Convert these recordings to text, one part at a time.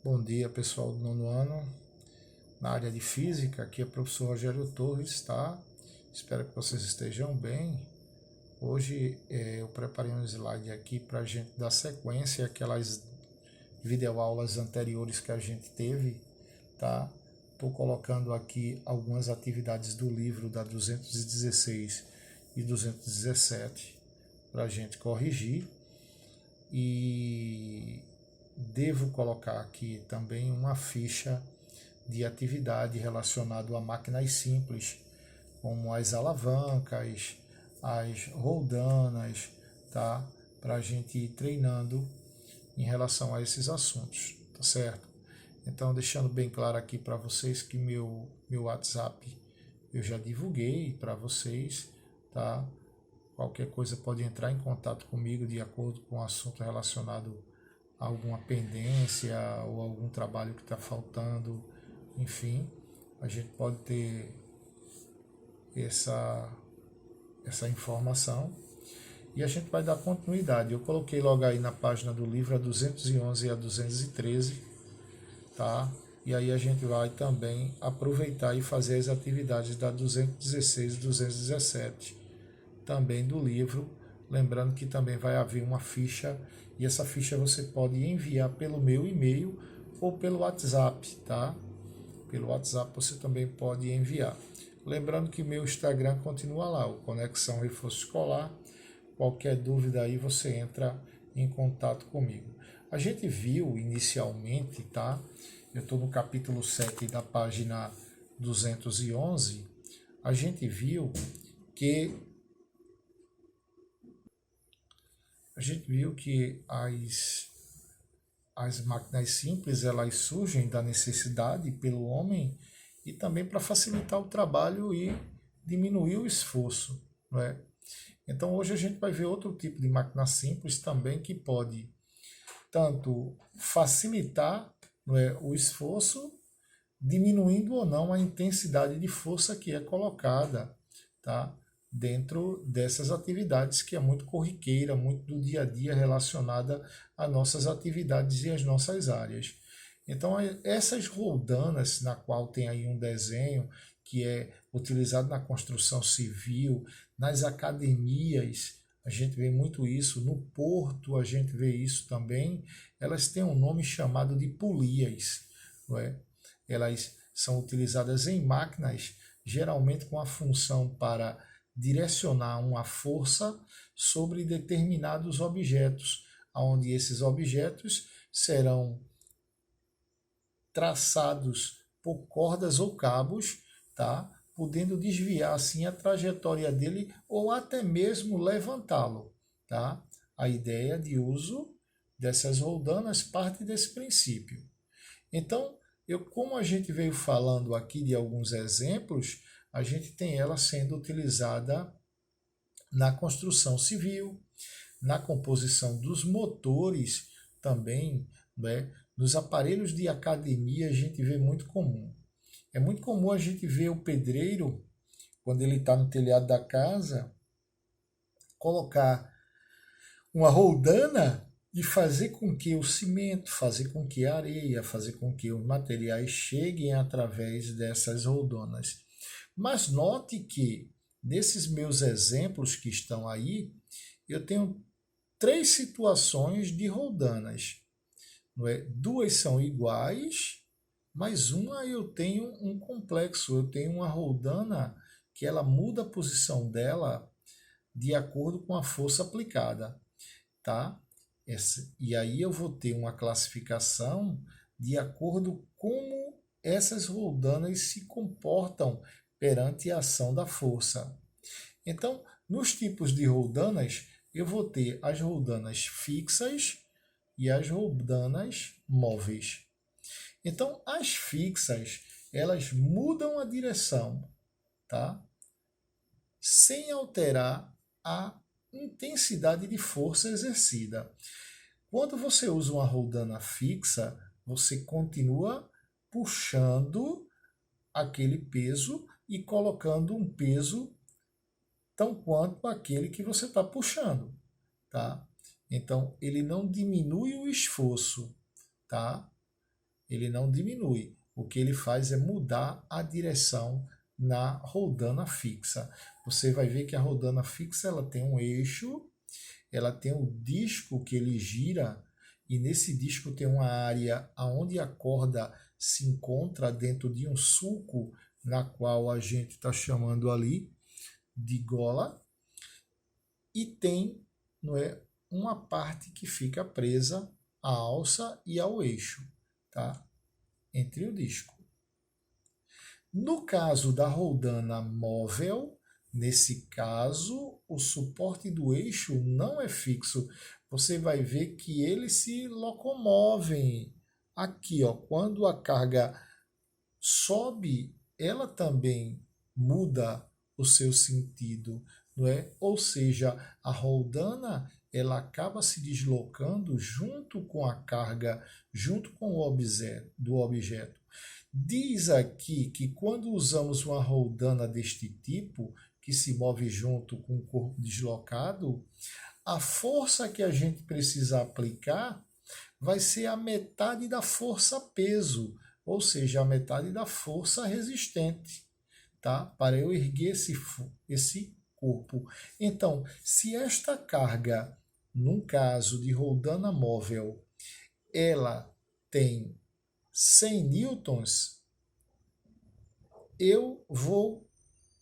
Bom dia, pessoal do nono ano. Na área de física, aqui é o professor Rogério Torres, tá? Espero que vocês estejam bem. Hoje eu preparei um slide aqui para a gente dar sequência àquelas videoaulas anteriores que a gente teve, tá? Estou colocando aqui algumas atividades do livro da 216 e 217 para a gente corrigir. E devo colocar aqui também uma ficha de atividade relacionado a máquinas simples, como as alavancas, as roldanas, tá? Para a gente ir treinando em relação a esses assuntos, tá certo? Então, deixando bem claro aqui para vocês que meu WhatsApp eu já divulguei para vocês, tá? Qualquer coisa pode entrar em contato comigo de acordo com o assunto relacionado a alguma pendência ou algum trabalho que está faltando, enfim, a gente pode ter essa, essa informação e a gente vai dar continuidade. Eu coloquei logo aí na página do livro a 211 e a 213, tá? E aí a gente vai também aproveitar e fazer as atividades da 216 e 217 também do livro, lembrando que também vai haver uma ficha e essa ficha você pode enviar pelo meu e-mail ou pelo WhatsApp, tá? Pelo WhatsApp você também pode enviar. Lembrando que meu Instagram continua lá, o Conexão Reforço Escolar. Qualquer dúvida aí você entra em contato comigo. A gente viu inicialmente, tá? Eu estou no capítulo 7 da página 211. A gente viu que as máquinas simples elas surgem da necessidade pelo homem e também para facilitar o trabalho e diminuir o esforço, não é? Então hoje a gente vai ver outro tipo de máquina simples também que pode tanto facilitar, não é, o esforço, diminuindo ou não a intensidade de força que é colocada, tá? Dentro dessas atividades que é muito corriqueira, muito do dia a dia relacionada às nossas atividades e às nossas áreas. Então, essas roldanas, na qual tem aí um desenho que é utilizado na construção civil, nas academias, a gente vê muito isso, no porto a gente vê isso também, elas têm um nome chamado de polias, não é? Elas são utilizadas em máquinas, geralmente com a função para direcionar uma força sobre determinados objetos, onde esses objetos serão traçados por cordas ou cabos, tá? Podendo desviar assim a trajetória dele ou até mesmo levantá-lo, tá? A ideia de uso dessas roldanas parte desse princípio. Então, como a gente veio falando aqui de alguns exemplos, a gente tem ela sendo utilizada na construção civil, na composição dos motores também, né? Nos aparelhos de academia a gente vê muito comum. É muito comum a gente ver o pedreiro, quando ele está no telhado da casa, colocar uma roldana e fazer com que o cimento, fazer com que a areia, fazer com que os materiais cheguem através dessas roldonas. Mas note que, desses meus exemplos que estão aí, eu tenho três situações de roldanas. Não é? Duas são iguais, mas uma eu tenho um complexo. Eu tenho uma roldana que ela muda a posição dela de acordo com a força aplicada, tá? E aí eu vou ter uma classificação de acordo com como essas roldanas se comportam perante a ação da força. Então, nos tipos de roldanas, eu vou ter as roldanas fixas e as roldanas móveis. Então, as fixas, elas mudam a direção, tá? Sem alterar a intensidade de força exercida. Quando você usa uma roldana fixa, você continua puxando aquele peso e colocando um peso tão quanto aquele que você está puxando, tá? Então, ele não diminui o esforço, tá? ele não diminui. O que ele faz é mudar a direção na roldana fixa. Você vai ver que a roldana fixa ela tem um eixo, ela tem um disco que ele gira, e nesse disco tem uma área onde a corda se encontra dentro de um sulco, na qual a gente está chamando ali de gola, e tem, não é, uma parte que fica presa à alça e ao eixo, tá? Entre o disco. No caso da roldana móvel, nesse caso, o suporte do eixo não é fixo. Você vai ver que eles se locomovem. Aqui, ó, quando a carga sobe, ela também muda o seu sentido, não é? Ou seja, a roldana ela acaba se deslocando junto com a carga, junto com o objeto, do objeto. Diz aqui que quando usamos uma roldana deste tipo, que se move junto com o corpo deslocado, a força que a gente precisa aplicar vai ser a metade da força peso, ou seja, a metade da força resistente, tá? Para eu erguer esse corpo. Então, se esta carga, num caso de roldana móvel, ela tem 100 newtons, eu vou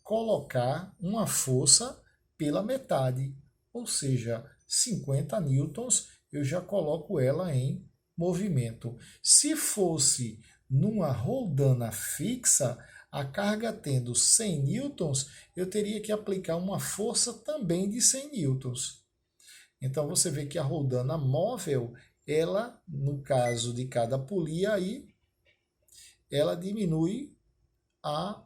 colocar uma força pela metade, ou seja, 50 newtons, eu já coloco ela em movimento. Se fosse numa roldana fixa, a carga tendo 100 newtons, eu teria que aplicar uma força também de 100 newtons. Então você vê que a roldana móvel, ela, no caso de cada polia aí, ela diminui a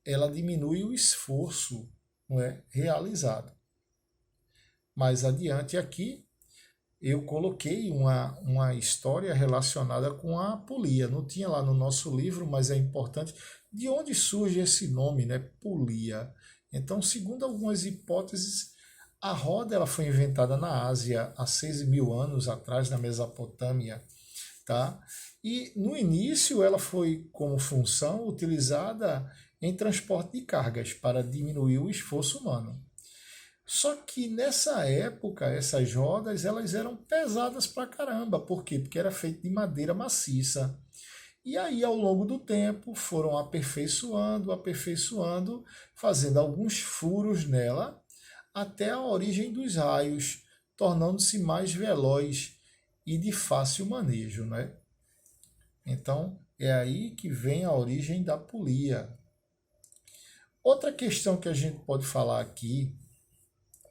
ela diminui o esforço, não é, realizado. Mais adiante aqui, eu coloquei uma história relacionada com a polia. Não tinha lá no nosso livro, mas é importante. De onde surge esse nome, né? Polia. Então, segundo algumas hipóteses, a roda ela foi inventada na Ásia há 6.000 anos atrás, na Mesopotâmia. Tá? E no início ela foi como função utilizada em transporte de cargas para diminuir o esforço humano. Só que nessa época essas rodas elas eram pesadas pra caramba. Por quê? Porque era feito de madeira maciça. E aí ao longo do tempo foram aperfeiçoando, aperfeiçoando, fazendo alguns furos nela até a origem dos raios, tornando-se mais veloz e de fácil manejo, né? Então, é aí que vem a origem da polia. Outra questão que a gente pode falar aqui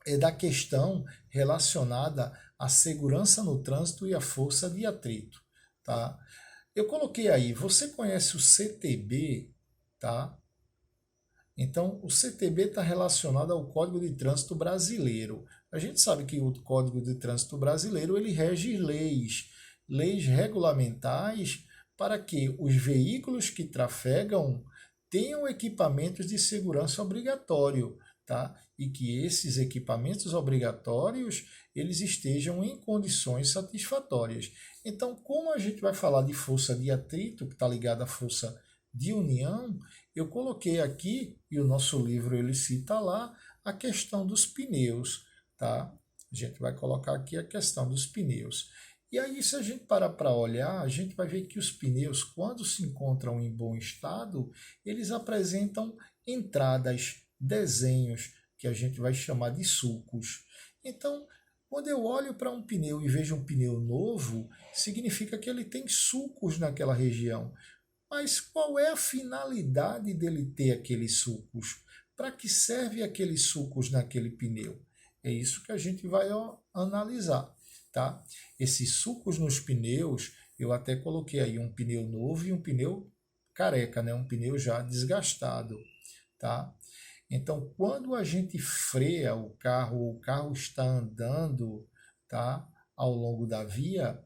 é da questão relacionada à segurança no trânsito e à força de atrito, tá? Eu coloquei aí, você conhece o CTB, tá? Então, o CTB está relacionado ao Código de Trânsito Brasileiro. A gente sabe que o Código de Trânsito Brasileiro ele rege leis regulamentares para que os veículos que trafegam tenham equipamentos de segurança obrigatório, tá? E que esses equipamentos obrigatórios eles estejam em condições satisfatórias. Então, como a gente vai falar de força de atrito, que está ligada à força de união, eu coloquei aqui, e o nosso livro ele cita lá, a questão dos pneus, tá? A gente vai colocar aqui a questão dos pneus. E aí, se a gente parar para olhar, a gente vai ver que os pneus, quando se encontram em bom estado, eles apresentam entradas, desenhos, que a gente vai chamar de sulcos. Então, quando eu olho para um pneu e vejo um pneu novo, significa que ele tem sulcos naquela região. Mas qual é a finalidade dele ter aqueles sulcos? Para que serve aqueles sulcos naquele pneu? É isso que a gente vai analisar, tá? Esses sulcos nos pneus, eu até coloquei aí um pneu novo e um pneu careca, né? Um pneu já desgastado, tá? Então, quando a gente freia o carro está andando, tá? Ao longo da via,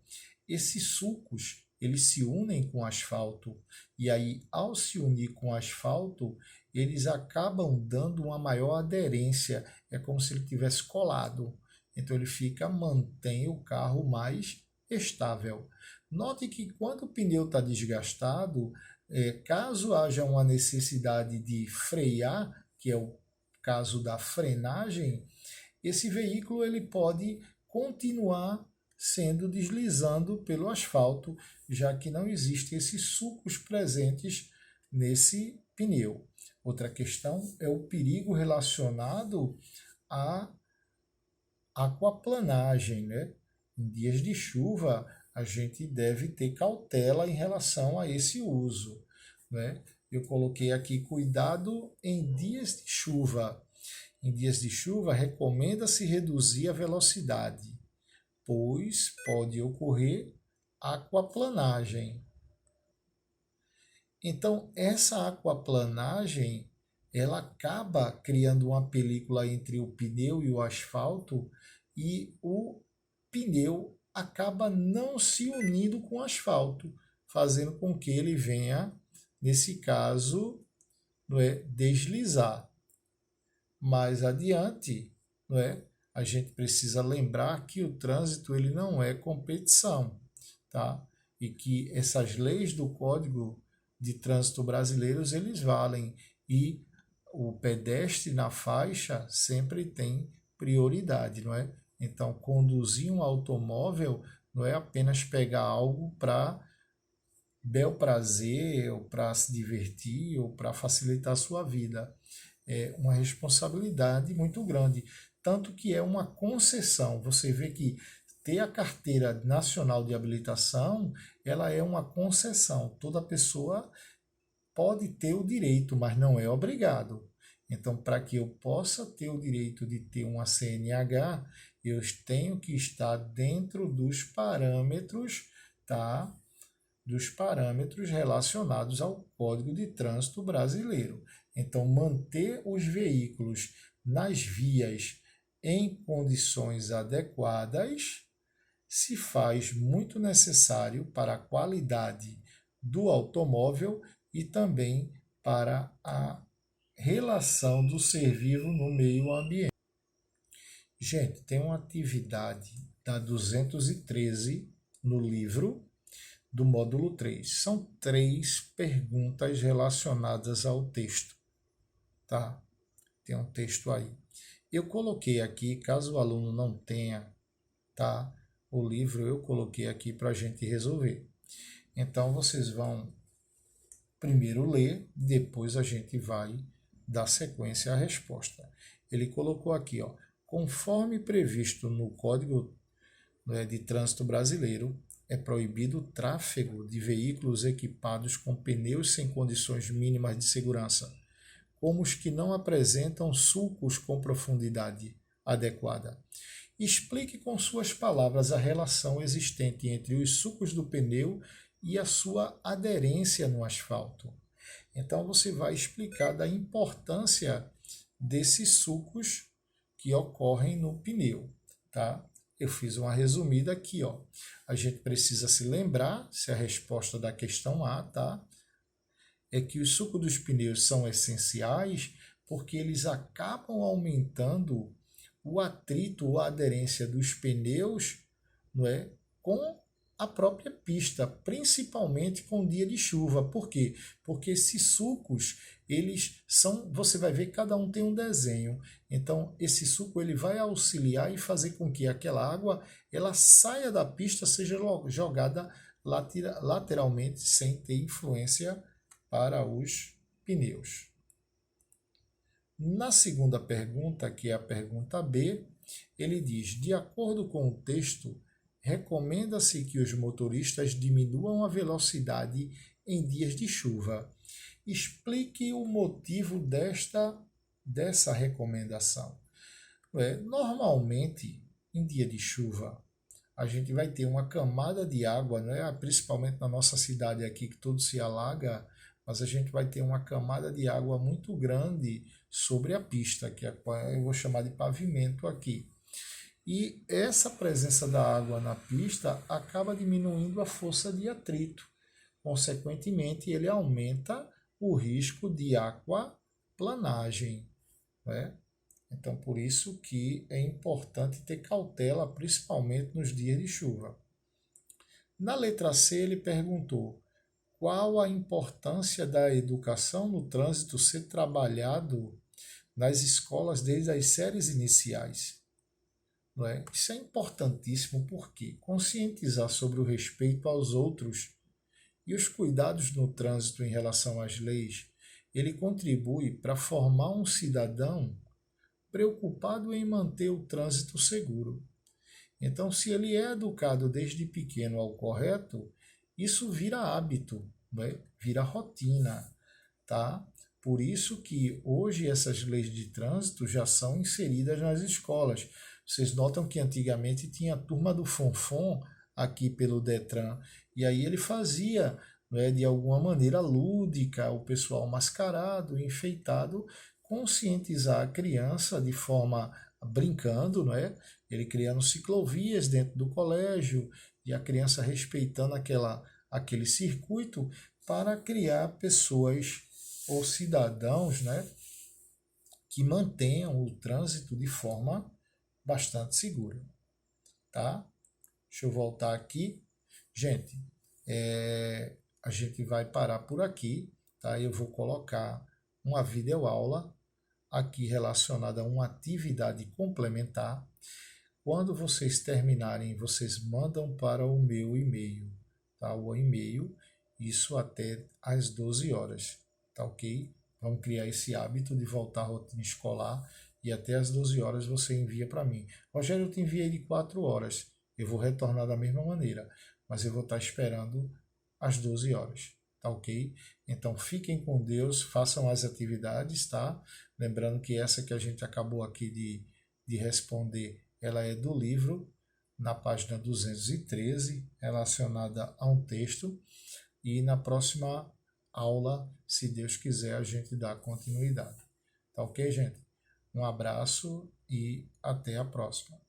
esses sulcos eles se unem com o asfalto e aí ao se unir com o asfalto eles acabam dando uma maior aderência, é como se ele tivesse colado, então ele mantém o carro mais estável. Note que quando o pneu está desgastado, caso haja uma necessidade de frear, que é o caso da frenagem, esse veículo ele pode continuar sendo deslizando pelo asfalto, já que não existem esses sulcos presentes nesse pneu. Outra questão é o perigo relacionado à aquaplanagem, né? Em dias de chuva, a gente deve ter cautela em relação a esse uso, né? Eu coloquei aqui cuidado em dias de chuva. Em dias de chuva, recomenda-se reduzir a velocidade, pois pode ocorrer aquaplanagem. Então, essa aquaplanagem, ela acaba criando uma película entre o pneu e o asfalto e o pneu acaba não se unindo com o asfalto, fazendo com que ele venha, nesse caso, não é, deslizar. Mais adiante, não é, a gente precisa lembrar que o trânsito ele não é competição, tá? E que essas leis do Código de Trânsito brasileiros eles valem e o pedestre na faixa sempre tem prioridade, não é? Então, conduzir um automóvel não é apenas pegar algo para bel prazer, ou para se divertir, ou para facilitar a sua vida. É uma responsabilidade muito grande. Tanto que é uma concessão. Você vê que ter a carteira nacional de habilitação, ela é uma concessão. Toda pessoa pode ter o direito, mas não é obrigado. Então, para que eu possa ter o direito de ter uma CNH, eu tenho que estar dentro dos parâmetros, tá? Dos parâmetros relacionados ao Código de Trânsito Brasileiro. Então, manter os veículos nas vias em condições adequadas se faz muito necessário para a qualidade do automóvel e também para a relação do ser vivo no meio ambiente. Gente, tem uma atividade da 213 no livro do módulo 3. São 3 perguntas relacionadas ao texto, tá? Tem um texto aí. Eu coloquei aqui, caso o aluno não tenha, tá? O livro eu coloquei aqui para a gente resolver. Então, vocês vão primeiro ler, depois a gente vai dar sequência à resposta. Ele colocou aqui, ó, conforme previsto no Código, né, de Trânsito Brasileiro, é proibido o tráfego de veículos equipados com pneus sem condições mínimas de segurança, como os que não apresentam sulcos com profundidade adequada. Explique com suas palavras a relação existente entre os sulcos do pneu e a sua aderência no asfalto. Então você vai explicar da importância desses sulcos que ocorrem no pneu, tá? Eu fiz uma resumida aqui, ó. A gente precisa se lembrar, se a resposta da questão A, tá? É que os sulcos dos pneus são essenciais porque eles acabam aumentando o atrito ou a aderência dos pneus, não é, com a própria pista, principalmente com dia de chuva. Por quê? Porque esses sulcos, eles são, você vai ver, cada um tem um desenho. Então, esse suco ele vai auxiliar e fazer com que aquela água ela saia da pista, seja jogada lateralmente, sem ter influência para os pneus. Na segunda pergunta, que é a pergunta B, ele diz: de acordo com o texto, recomenda-se que os motoristas diminuam a velocidade em dias de chuva. Explique o motivo dessa recomendação. Normalmente, em dia de chuva, a gente vai ter uma camada de água, né? Principalmente na nossa cidade aqui, que tudo se alaga, mas a gente vai ter uma camada de água muito grande sobre a pista, que eu vou chamar de pavimento aqui. E essa presença da água na pista acaba diminuindo a força de atrito. Consequentemente, ele aumenta o risco de aquaplanagem, né? Então, por isso que é importante ter cautela, principalmente nos dias de chuva. Na letra C, ele perguntou qual a importância da educação no trânsito ser trabalhado nas escolas desde as séries iniciais. Não é? Isso é importantíssimo porque conscientizar sobre o respeito aos outros e os cuidados no trânsito em relação às leis, ele contribui para formar um cidadão preocupado em manter o trânsito seguro. Então, se ele é educado desde pequeno ao correto, isso vira hábito, né? Vira rotina, tá? Por isso que hoje essas leis de trânsito já são inseridas nas escolas. Vocês notam que antigamente tinha a turma do Fonfon aqui pelo Detran, e aí ele fazia, né, de alguma maneira lúdica, o pessoal mascarado, enfeitado, conscientizar a criança de forma brincando, não é? Ele criando ciclovias dentro do colégio e a criança respeitando aquele circuito para criar pessoas ou cidadãos, né, que mantenham o trânsito de forma bastante segura, tá? Deixa eu voltar aqui. Gente, a gente vai parar por aqui, tá? Eu vou colocar uma videoaula aqui relacionada a uma atividade complementar. Quando vocês terminarem, vocês mandam para o meu e-mail, tá? O e-mail, isso até às 12 horas, tá ok? Vamos criar esse hábito de voltar à rotina escolar e até às 12 horas você envia para mim. Rogério, eu te enviei de 4 horas. Eu vou retornar da mesma maneira, mas eu vou estar esperando às 12 horas, tá ok? Então fiquem com Deus, façam as atividades, tá? Lembrando que essa que a gente acabou aqui de responder, ela é do livro, na página 213, relacionada a um texto, e na próxima aula, se Deus quiser, a gente dá continuidade. Tá ok, gente? Um abraço e até a próxima.